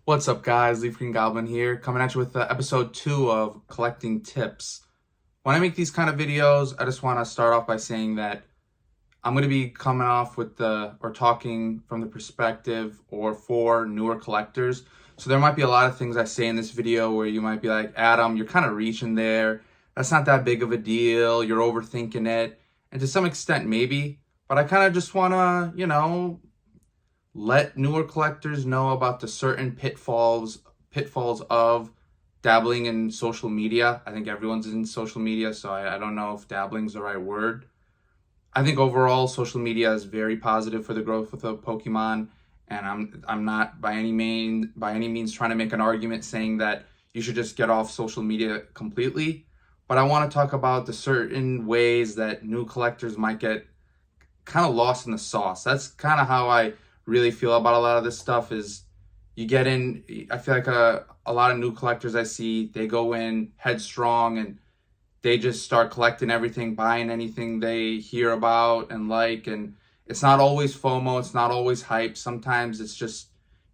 What's up, guys? Leaf Green Goblin here, coming at you with episode 2 of Collecting Tips. When I make these kind of videos, I just want to start off by saying that I'm going to be coming off with talking from the perspective or for newer collectors. So there might be a lot of things I say in this video where you might be like, Adam, you're kind of reaching there. That's not that big of a deal. You're overthinking it. And to some extent, maybe. But I kind of just want to, let newer collectors know about the certain pitfalls of dabbling in social media. I think everyone's in social media, so I don't know if dabbling is the right word. I think overall social media is very positive for the growth of the Pokemon, and I'm not by any means trying to make an argument saying that you should just get off social media completely. But I want to talk about the certain ways that new collectors might get kind of lost in the sauce. That's kind of how I really feel about a lot of this stuff. Is you get in, I feel like a lot of new collectors I see, they go in headstrong and they just start collecting everything, buying anything they hear about and and it's not always FOMO, it's not always hype. Sometimes it's just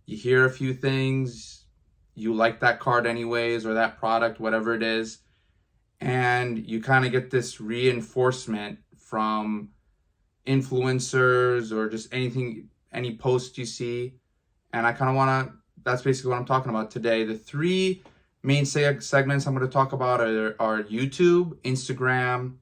you hear a few things, you like that card anyways or that product, whatever it is, and you kind of get this reinforcement from influencers or just any post you see. And I kind of want to, that's basically what I'm talking about today. The three main segments I'm going to talk about are YouTube, Instagram,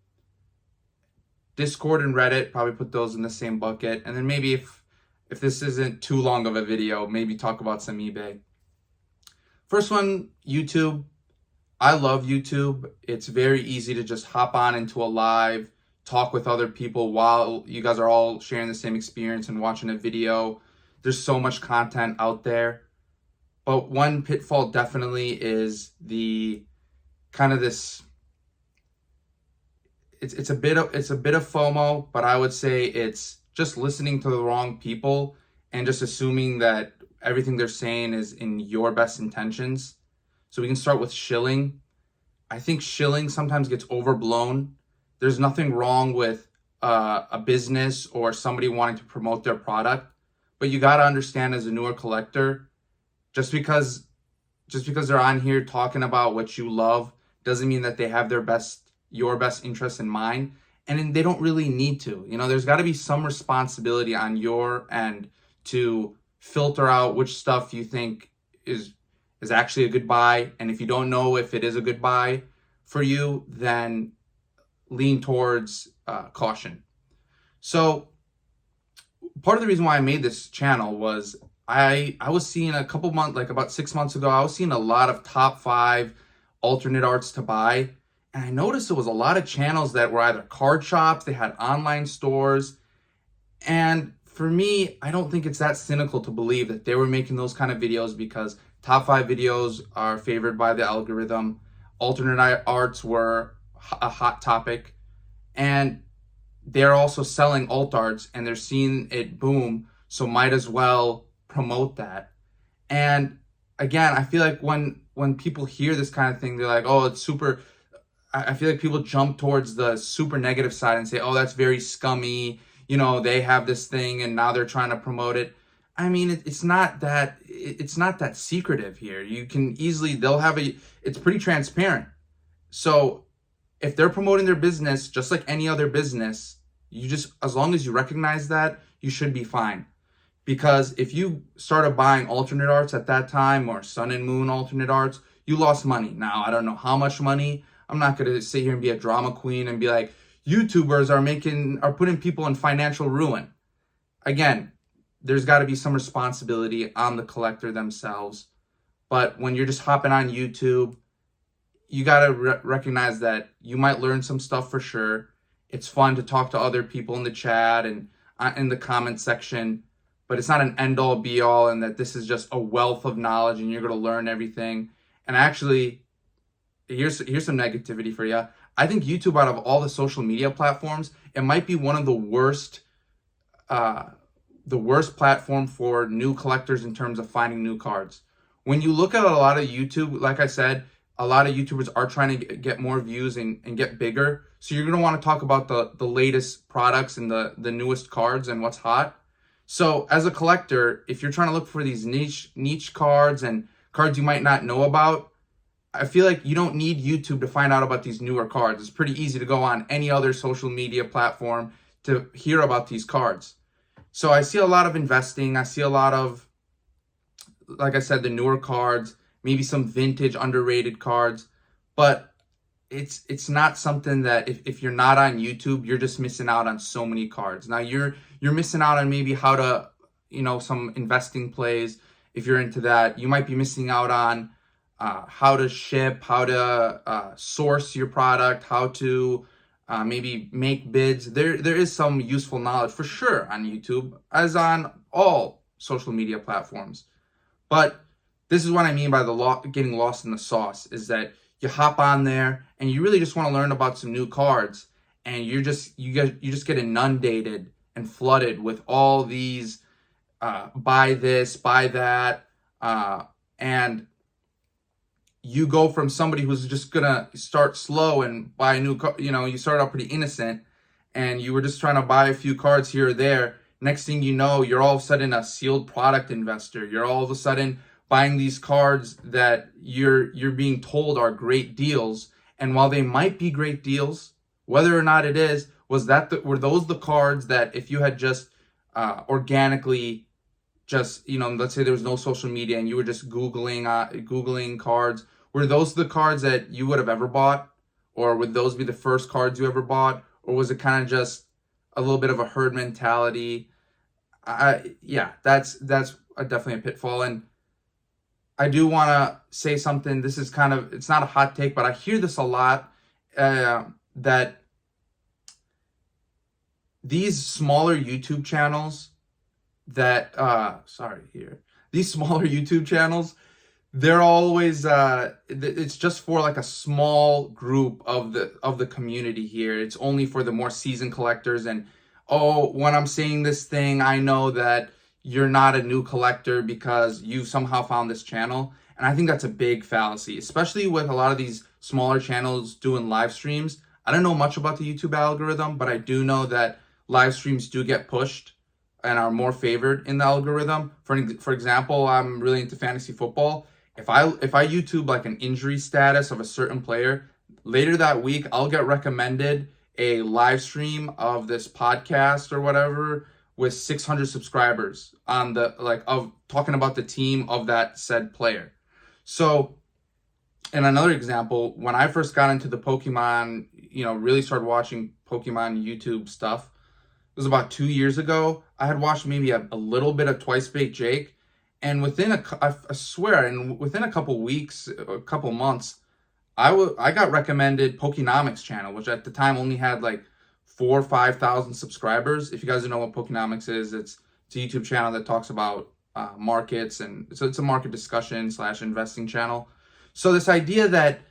Discord, and Reddit. Probably put those in the same bucket. And then maybe if this isn't too long of a video, maybe talk about some eBay. First one, YouTube. I love YouTube. It's very easy to just hop on into a live, talk with other people while you guys are all sharing the same experience and watching a video. There's so much content out there. But one pitfall definitely is the kind of this, it's a bit of FOMO, but I would say it's just listening to the wrong people and just assuming that everything they're saying is in your best intentions. So we can start with shilling. I think shilling sometimes gets overblown. There's nothing wrong with a business or somebody wanting to promote their product, but you got to understand as a newer collector, just because they're on here talking about what you love doesn't mean that they have your best interest in mind, and they don't really need to. There's got to be some responsibility on your end to filter out which stuff you think is actually a good buy, and if you don't know if it is a good buy for you, then lean towards caution. So part of the reason why I made this channel was I was seeing a couple months, like about 6 months ago, I was seeing a lot of top 5 alternate arts to buy. And I noticed there was a lot of channels that were either card shops, they had online stores. And for me, I don't think it's that cynical to believe that they were making those kind of videos because top 5 videos are favored by the algorithm. Alternate arts were a hot topic, and they're also selling alt arts and they're seeing it boom, so might as well promote that. And again, I feel like when people hear this kind of thing, they're like, oh, it's super, I feel like people jump towards the super negative side and say, oh, that's very scummy, they have this thing and now they're trying to promote it. I mean, it's not that secretive here. You can easily, it's pretty transparent. So if they're promoting their business just like any other business, as long as you recognize that, you should be fine. Because if you started buying alternate arts at that time or Sun and Moon alternate arts, you lost money. Now, I don't know how much money. I'm not going to sit here and be a drama queen and be like, YouTubers are putting people in financial ruin. Again, there's got to be some responsibility on the collector themselves. But when you're just hopping on YouTube, you got to recognize that you might learn some stuff for sure. It's fun to talk to other people in the chat and in the comment section, but it's not an end-all be-all and that this is just a wealth of knowledge and you're going to learn everything. And actually, here's some negativity for you. I think YouTube, out of all the social media platforms, it might be one of the worst platform for new collectors in terms of finding new cards. When you look at a lot of YouTube, like I said, a lot of YouTubers are trying to get more views and get bigger. So you're going to want to talk about the latest products and the newest cards and what's hot. So as a collector, if you're trying to look for these niche cards and cards you might not know about, I feel like you don't need YouTube to find out about these newer cards. It's pretty easy to go on any other social media platform to hear about these cards. So I see a lot of investing. I see a lot of, like I said, the newer cards, maybe some vintage underrated cards, but it's not something that if you're not on YouTube, you're just missing out on so many cards. Now you're missing out on maybe how to, some investing plays. If you're into that, you might be missing out on how to ship, how to source your product, how to maybe make bids. There is some useful knowledge for sure on YouTube, as on all social media platforms. But this is what I mean by getting lost in the sauce, is that you hop on there and you really just want to learn about some new cards, and you just get inundated and flooded with all these buy this, buy that, and you go from somebody who's just gonna start slow and buy a new card. You start out pretty innocent and you were just trying to buy a few cards here or there. Next thing you know, you're all of a sudden a sealed product investor. You're all of a sudden buying these cards that you're being told are great deals. And while they might be great deals, whether or not it is, were those the cards that if you had just organically just, let's say there was no social media and you were just Googling cards, were those the cards that you would have ever bought? Or would those be the first cards you ever bought? Or was it kind of just a little bit of a herd mentality? Yeah, that's definitely a pitfall. And I do want to say something. This is it's not a hot take, but I hear this a lot, that these smaller YouTube channels these smaller YouTube channels, they're always it's just for like a small group of the community here. It's only for the more seasoned collectors. And when I'm saying this thing, I know that you're not a new collector because you've somehow found this channel. And I think that's a big fallacy, especially with a lot of these smaller channels doing live streams. I don't know much about the YouTube algorithm, but I do know that live streams do get pushed and are more favored in the algorithm. For example, I'm really into fantasy football. If I YouTube like an injury status of a certain player, later that week I'll get recommended a live stream of this podcast or whatever with 600 subscribers on of talking about the team of that said player. So, and another example, when I first got into the Pokemon, really started watching Pokemon YouTube stuff, it was about 2 years ago. I had watched maybe a little bit of Twice Baked Jake, and within within a couple weeks, a couple months, I got recommended Pokenomics channel, which at the time only had like 4,000 or 5,000 subscribers. If you guys don't know what Pokenomics is, it's a YouTube channel that talks about markets, and so it's a market discussion / investing channel. So this idea that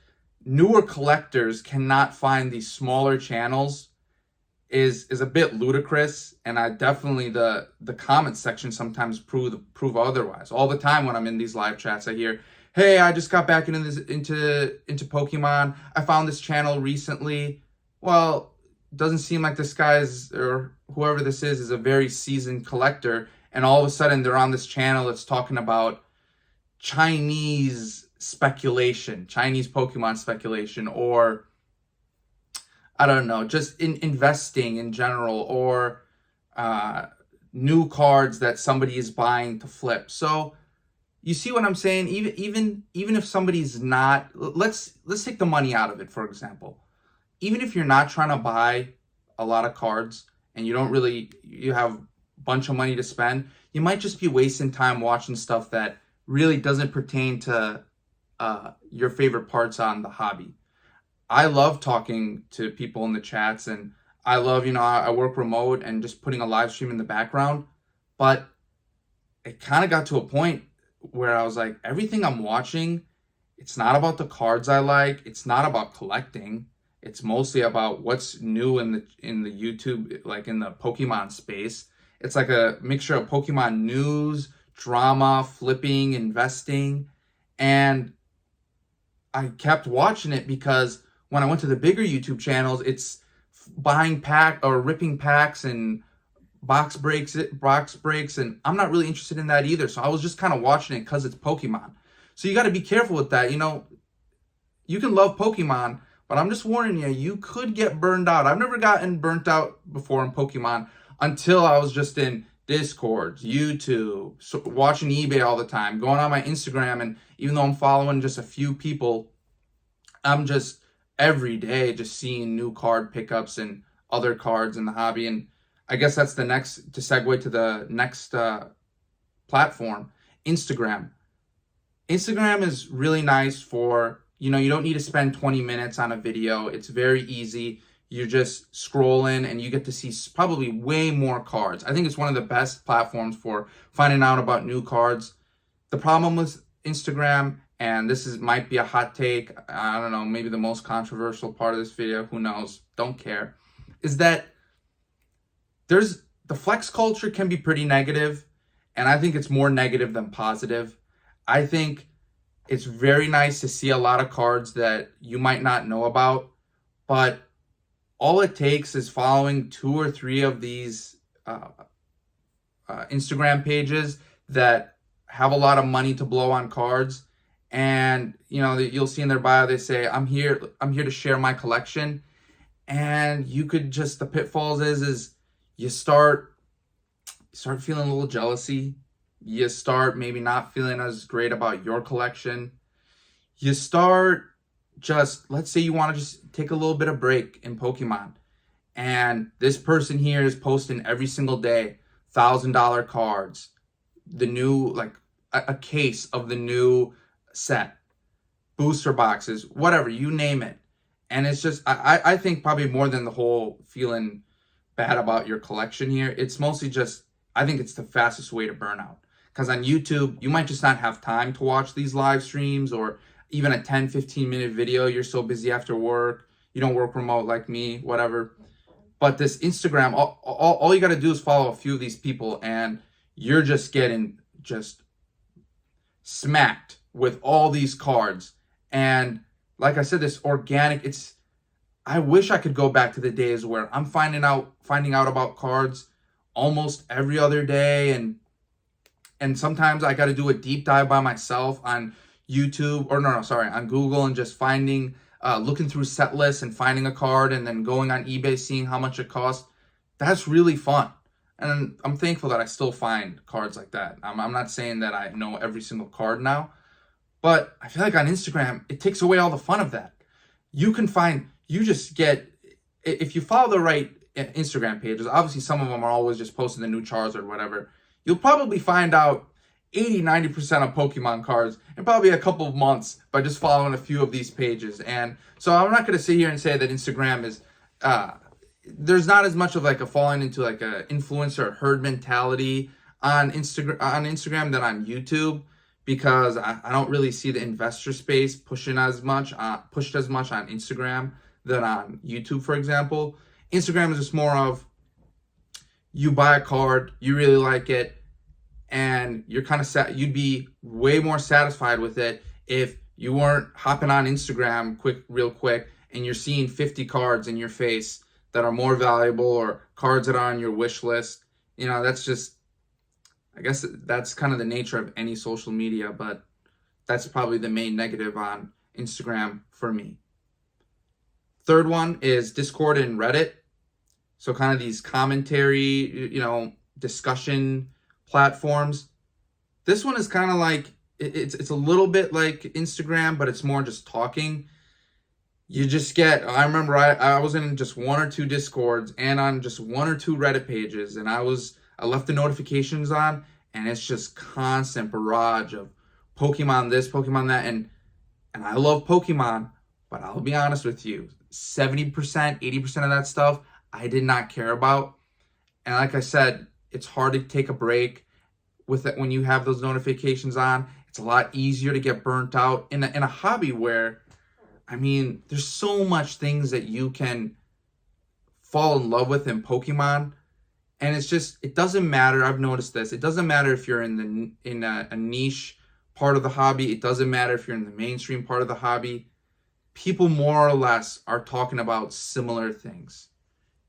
newer collectors cannot find these smaller channels is a bit ludicrous, and I definitely the comment section sometimes prove otherwise. All the time when I'm in these live chats, I hear, "Hey, I just got back into Pokemon. I found this channel recently." Well, doesn't seem like this guy's, or whoever this is a very seasoned collector, and all of a sudden they're on this channel that's talking about Chinese Pokemon speculation, or I don't know, just in investing in general, or new cards that somebody is buying to flip. So you see what I'm saying? Even if somebody's not, let's take the money out of it, for example. Even if you're not trying to buy a lot of cards and you have a bunch of money to spend, you might just be wasting time watching stuff that really doesn't pertain to your favorite parts on the hobby. I love talking to people in the chats, and I love, I work remote and just putting a live stream in the background. But it kind of got to a point where I was like, everything I'm watching, it's not about the cards I like. It's not about collecting. It's mostly about what's new in the YouTube, like in the Pokemon space. It's like a mixture of Pokemon news, drama, flipping, investing. And I kept watching it because when I went to the bigger YouTube channels, it's buying ripping packs and box breaks, and I'm not really interested in that either. So I was just kind of watching it because it's Pokemon. So you got to be careful with that. You can love Pokemon, but I'm just warning you, you could get burned out. I've never gotten burnt out before in Pokemon until I was just in Discord, YouTube, watching eBay all the time, going on my Instagram, and even though I'm following just a few people, I'm just every day just seeing new card pickups and other cards in the hobby. And I guess that's to segue to the next platform, Instagram. Instagram is really nice for, you don't need to spend 20 minutes on a video. It's very easy. You're just scrolling and you get to see probably way more cards. I think it's one of the best platforms for finding out about new cards. The problem with Instagram, and might be a hot take, I don't know, maybe the most controversial part of this video, who knows, don't care, is that the flex culture can be pretty negative, and I think it's more negative than positive. I think it's very nice to see a lot of cards that you might not know about, but all it takes is following 2 or 3 of these Instagram pages that have a lot of money to blow on cards, and you'll see in their bio they say, I'm here to share my collection. And you could just, the pitfalls is you start feeling a little jealousy. You start maybe not feeling as great about your collection. You start let's say you want to just take a little bit of break in Pokemon, and this person here is posting every single day $1,000 cards, the new, like a case of the new set, booster boxes, whatever, you name it. And it's just, I think probably more than the whole feeling bad about your collection here, it's mostly just, I think it's the fastest way to burn out. Because on YouTube, you might just not have time to watch these live streams or even a 10, 15-minute video. You're so busy after work. You don't work remote like me, whatever. But this Instagram, all you got to do is follow a few of these people, and you're just getting smacked with all these cards. And like I said, this organic, I wish I could go back to the days where I'm finding out about cards almost every other day, and sometimes I got to do a deep dive by myself on YouTube, on Google, and just looking through set lists and finding a card, and then going on eBay, seeing how much it costs. That's really fun. And I'm thankful that I still find cards like that. I'm not saying that I know every single card now, but I feel like on Instagram, it takes away all the fun of that. If you follow the right Instagram pages, obviously some of them are always just posting the new Charizard or whatever, you'll probably find out 80-90% of Pokemon cards in probably a couple of months by just following a few of these pages. And so I'm not going to sit here and say that Instagram is, there's not as much of like a falling into like a influencer or herd mentality on Instagram than on YouTube, because I don't really see the investor space pushed as much on Instagram than on YouTube, for example. Instagram is just more of, you buy a card, you really like it, and you're kind of you'd be way more satisfied with it if you weren't hopping on Instagram real quick, and you're seeing 50 cards in your face that are more valuable, or cards that are on your wish list. That's just, I guess that's kind of the nature of any social media, but that's probably the main negative on Instagram for me. Third one is Discord and Reddit. So kind of these commentary, discussion platforms. This one is kind of like, it's a little bit like Instagram, but it's more just talking. I remember I was in just 1 or 2 Discords and on just 1 or 2 Reddit pages, and I left the notifications on, and it's just constant barrage of Pokemon this, Pokemon that, and I love Pokemon, but I'll be honest with you, 70%, 80% of that stuff I did not care about. And like I said, it's hard to take a break with it when you have those notifications on. It's a lot easier to get burnt out in a hobby where, there's so much things that you can fall in love with in Pokemon. And it doesn't matter. I've noticed this. It doesn't matter if you're in a niche part of the hobby. It doesn't matter if you're in the mainstream part of the hobby. People more or less are talking about similar things.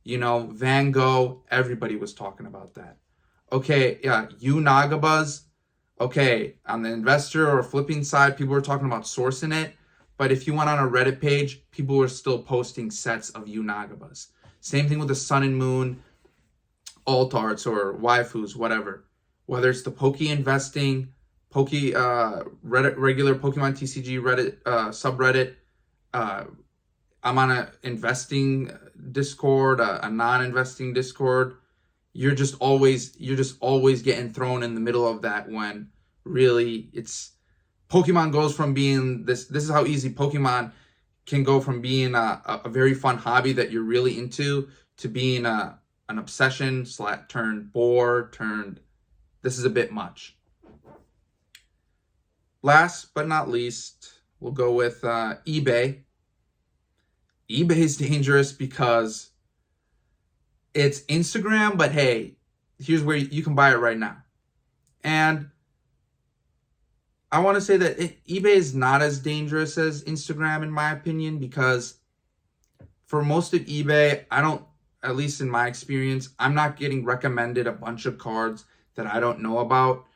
Van Gogh, everybody was talking about that. Okay, yeah, Unagabas. Okay, on the investor or flipping side, people were talking about sourcing it. But if you went on a Reddit page, people were still posting sets of Unagabas. Same thing with the Sun and Moon alt arts or waifus, whatever. Whether it's the Poke investing, Reddit, regular Pokemon TCG Reddit subreddit. I'm on a investing Discord, a non-investing Discord. You're just always getting thrown in the middle of that when really it's Pokemon goes from being this is how easy Pokemon can go from being a very fun hobby that you're really into to being an obsession / turned bore turned this is a bit much. Last but not least, we'll go with eBay. eBay is dangerous because it's Instagram, but hey, here's where you can buy it right now. And I want to say that eBay is not as dangerous as Instagram, in my opinion, because for most of eBay, at least in my experience, I'm not getting recommended a bunch of cards that I don't know about.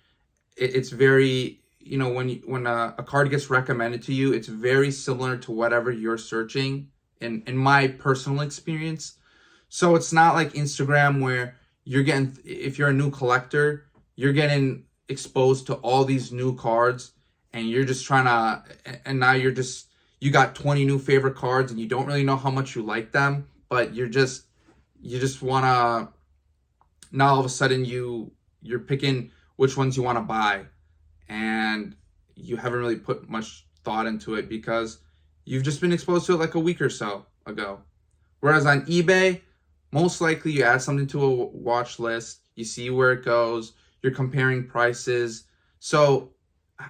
It's very, when a card gets recommended to you, it's very similar to whatever you're searching in my personal experience. So it's not like Instagram where if you're a new collector, you're getting exposed to all these new cards and you're just and now you got 20 new favorite cards and you don't really know how much you like them, but you just want to, now all of a sudden you're picking which ones you want to buy and you haven't really put much thought into it because you've just been exposed to it like a week or so ago. Whereas on eBay, most likely you add something to a watch list, you see where it goes, you're comparing prices. So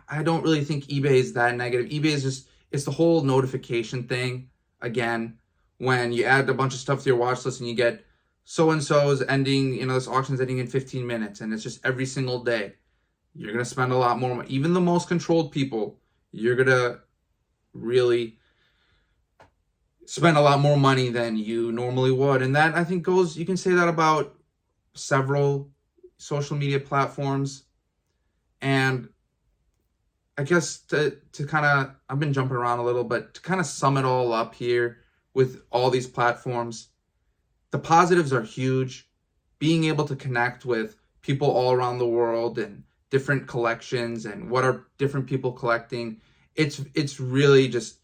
I don't really think eBay is that negative. eBay is it's the whole notification thing. Again, when you add a bunch of stuff to your watch list and you get so-and-so's ending, this auction's ending in 15 minutes and it's just every single day. You're going to spend a lot more money. Even the most controlled people, you're going to really spend a lot more money than you normally would. And that, I think, you can say that about several social media platforms. And I guess to kind of, I've been jumping around a little, but to kind of sum it all up here with all these platforms, the positives are huge. Being able to connect with people all around the world and different collections and what are different people collecting, it's really just,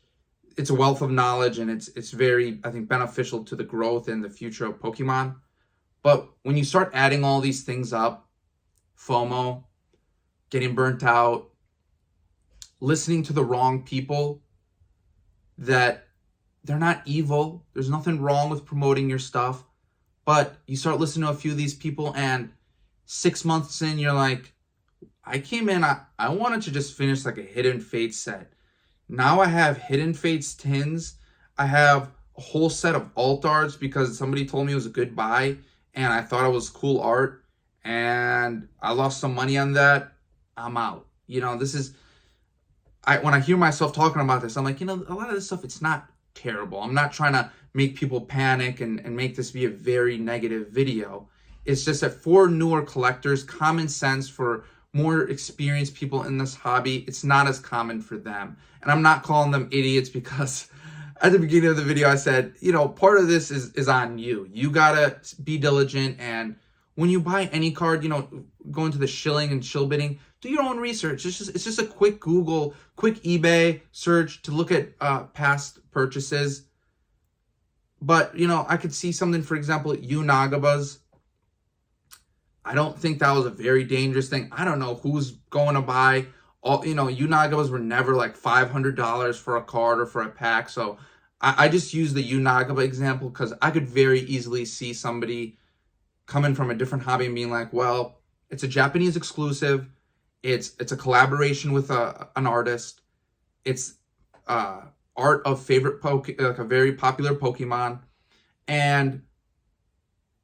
it's a wealth of knowledge and it's very, I think, beneficial to the growth and the future of Pokemon. But when you start adding all these things up, FOMO, getting burnt out, listening to the wrong people, that they're not evil. There's nothing wrong with promoting your stuff. But you start listening to a few of these people and 6 months in, you're like, I came in, I wanted to just finish like a Hidden Fates set. Now I have Hidden Fates tins. I have a whole set of alt arts because somebody told me it was a good buy and I thought it was cool art and I lost some money on that. I'm out. This is, when I hear myself talking about this, I'm like, a lot of this stuff, it's not terrible. I'm not trying to make people panic and make this be a very negative video. It's just that for newer collectors, common sense for more experienced people in this hobby, it's not as common for them. And I'm not calling them idiots because at the beginning of the video, I said, part of this is on you. You gotta be diligent. And when you buy any card, go into the shilling and shill bidding, do your own research. It's just a quick Google, quick eBay search to look at past purchases. But, I could see something, for example, Unagabas. I don't think that was a very dangerous thing. I don't know who's going to buy all, Unagabas were never like $500 for a card or for a pack. So I just use the Unagaba example because I could very easily see somebody coming from a different hobby and being like, well, it's a Japanese exclusive. It's a collaboration with an artist. It's art of favorite like a very popular Pokemon. And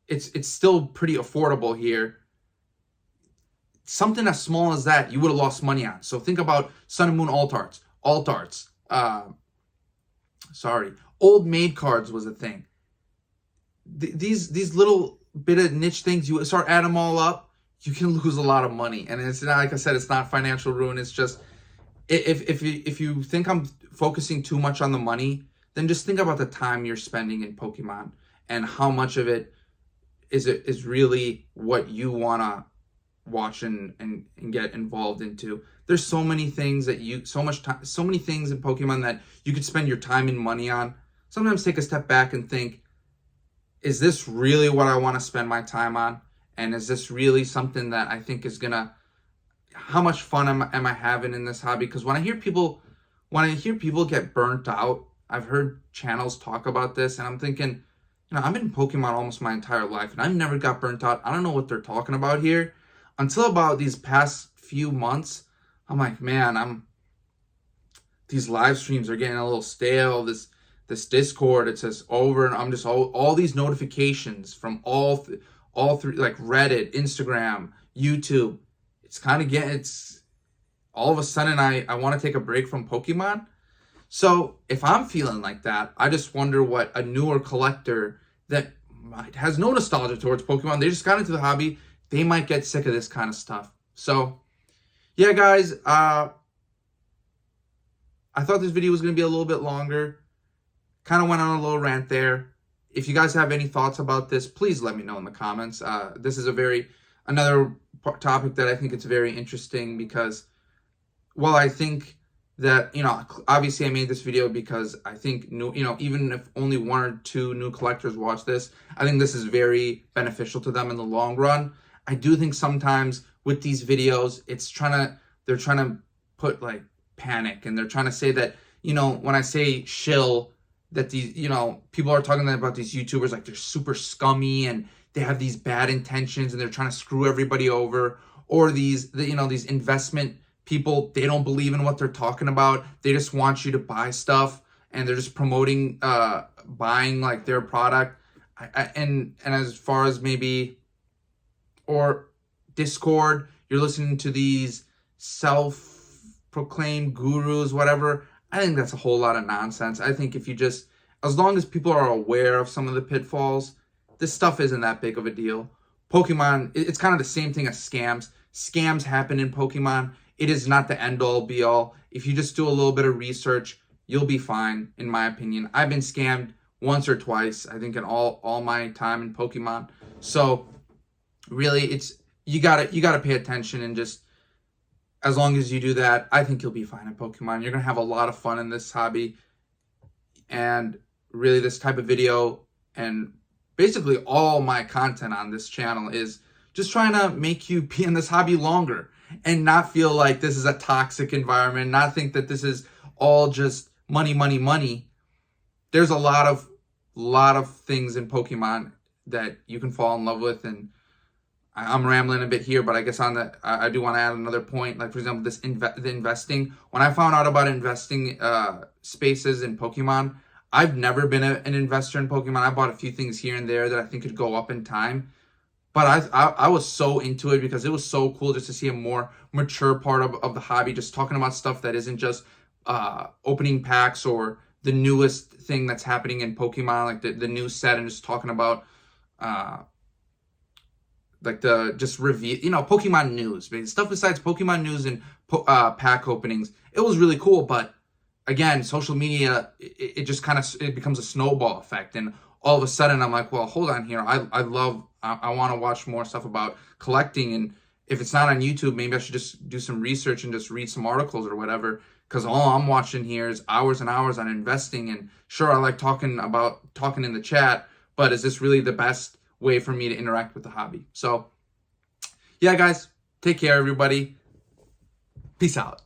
it's still pretty affordable here. Something as small as that, you would have lost money on. So think about Sun and Moon alt arts. Old Maid cards was a thing. these little bit of niche things, you start adding them all up, you can lose a lot of money. And it's not, like I said, it's not financial ruin. It's just, if you think I'm focusing too much on the money, then just think about the time you're spending in Pokemon and how much of it is really what you want to watch and get involved into. There's so many things that so many things in Pokemon that you could spend your time and money on. Sometimes take a step back and think, is this really what I want to spend my time on? And is this really something that I think is gonna, how much fun am I having in this hobby? Because when I hear people get burnt out, I've heard channels talk about this, and I'm thinking, I'm in Pokemon almost my entire life, and I've never got burnt out. I don't know what they're talking about here. Until about these past few months, I'm like, man, these live streams are getting a little stale. This Discord, it says over, and I'm just all these notifications from all three, like Reddit, Instagram, YouTube. It's all of a sudden I want to take a break from Pokemon. So if I'm feeling like that, I just wonder what a newer collector that has no nostalgia towards Pokemon, they just got into the hobby, they might get sick of this kind of stuff. So yeah, guys, I thought this video was going to be a little bit longer. Kind of went on a little rant there. If you guys have any thoughts about this, please let me know in the comments. This is another topic that I think it's very interesting because, well, I think that, obviously I made this video because I think, even if only 1 or 2 new collectors watch this, I think this is very beneficial to them in the long run. I do think sometimes with these videos, they're trying to put like panic, and they're trying to say that, when I say shill, that these, people are talking about these YouTubers like they're super scummy and they have these bad intentions and they're trying to screw everybody over, or these investment people, they don't believe in what they're talking about. They just want you to buy stuff, and they're just promoting buying like their product. And as far as maybe, or Discord, you're listening to these self-proclaimed gurus, whatever. I think that's a whole lot of nonsense. I think as long as people are aware of some of the pitfalls, this stuff isn't that big of a deal. Pokemon, it's kind of the same thing as scams. Scams happen in Pokemon. It is not the end-all, be-all. If you just do a little bit of research, you'll be fine, in my opinion. I've been scammed once or twice, I think, in all my time in Pokemon. So really, you gotta pay attention, and just as long as you do that, I think you'll be fine in Pokemon. You're gonna have a lot of fun in this hobby, and really, this type of video and basically all my content on this channel is just trying to make you be in this hobby longer and not feel like this is a toxic environment, not think that this is all just money, money, money. There's a lot of things in Pokemon that you can fall in love with, and I'm rambling a bit here, but I guess I do want to add another point. Like, for example, the investing. When I found out about investing spaces in Pokemon, I've never been an investor in Pokemon. I bought a few things here and there that I think could go up in time. But I was so into it because it was so cool just to see a more mature part of the hobby, just talking about stuff that isn't just opening packs or the newest thing that's happening in Pokemon, like the new set, and just talking about like the just review, Pokemon news, stuff besides Pokemon news and pack openings. It was really cool, but again, social media, it just it becomes a snowball effect, and all of a sudden I'm like, well, hold on here. I want to watch more stuff about collecting, and if it's not on YouTube, maybe I should just do some research and just read some articles or whatever, because all I'm watching here is hours and hours on investing. And sure, I like talking in the chat, but is this really the best way for me to interact with the hobby? So yeah, guys, take care, everybody. Peace out.